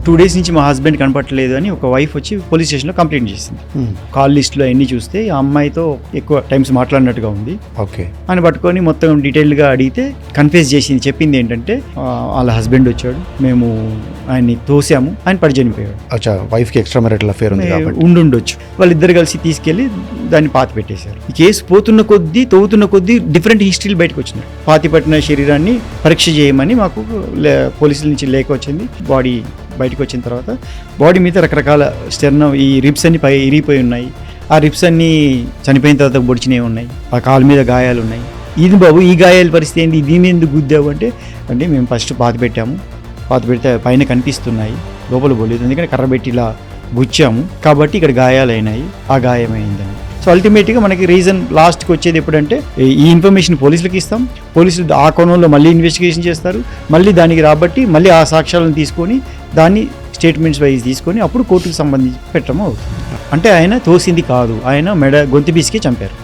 2 days నుంచి మా husband కనపట్టలేదు అని ఒక వైఫ్ వచ్చి పోలీస్ స్టేషన్లో కంప్లైంట్ చేసింది. కాల్ లిస్ట్లో అన్ని చూస్తే ఆ అమ్మాయితో ఎక్కువ టైమ్స్ మాట్లాడినట్టుగా ఉంది. ఓకే. అని పట్టుకొని మొత్తం డీటెయిల్గా అడిగితే కన్ఫ్యూజ్ చేసింది. చెప్పింది ఏంటంటే వాళ్ళ హస్బెండ్ వచ్చాడు, మేము ఆయన్ని తోసాము, ఆయన పడి చనిపోయాడు. అచ్చా, వైఫ్కి ఎక్స్ట్రా మ్యారిటల్ అఫేర్ ఉంది కాబట్టి ఉండుండొచ్చు. వాళ్ళిద్దరు కలిసి తీసుకెళ్లి దాన్ని పాతి పెట్టేశారు. ఈ కేసు తవ్వుతున్న కొద్దీ డిఫరెంట్ హిస్టరీలు బయటకు వచ్చినాయి. పాతి పట్టిన శరీరాన్ని పరీక్ష చేయమని మాకు పోలీసుల నుంచి లేఖ వచ్చింది. బాడీ బయటకు వచ్చిన తర్వాత బాడీ మీద రకరకాల స్టెర్నం, ఈ రిబ్స్ అన్ని పై ఇరిగిపోయి ఉన్నాయి. ఆ రిబ్స్ అన్ని చనిపోయిన తర్వాత పొడిచినవి ఉన్నాయి. ఆ కాలు మీద గాయాలు ఉన్నాయి. ఇది బాబు ఈ గాయాల పరిస్థితి ఏంటి, దీని ఎందుకు గుద్దావు అంటే మేము ఫస్ట్ పాతి పెట్టాము, పాతి పెడితే పైన కనిపిస్తున్నాయి, లోపల పోలేదు, ఎందుకంటే కర్ర పెట్టి ఇలా గుచ్చాము కాబట్టి ఇక్కడ గాయాలు అయినాయి, ఆ గాయమైందని. సో అల్టిమేట్గా మనకి రీజన్ లాస్ట్కి వచ్చేది ఎప్పుడంటే ఈ ఇన్ఫర్మేషన్ పోలీసులకు ఇస్తాం, పోలీసులు ఆ కోణంలో మళ్ళీ ఇన్వెస్టిగేషన్ చేస్తారు, మళ్ళీ దానికి రాబట్టి మళ్ళీ ఆ సాక్ష్యాలను తీసుకొని దాన్ని స్టేట్మెంట్స్ వైజ్ తీసుకొని అప్పుడు కోర్టుకు సంబంధించి పెట్టడం అవుతుంది. అంటే ఆయన తోసింది కాదు, ఆయన గొంతు బీసికే చంపారు.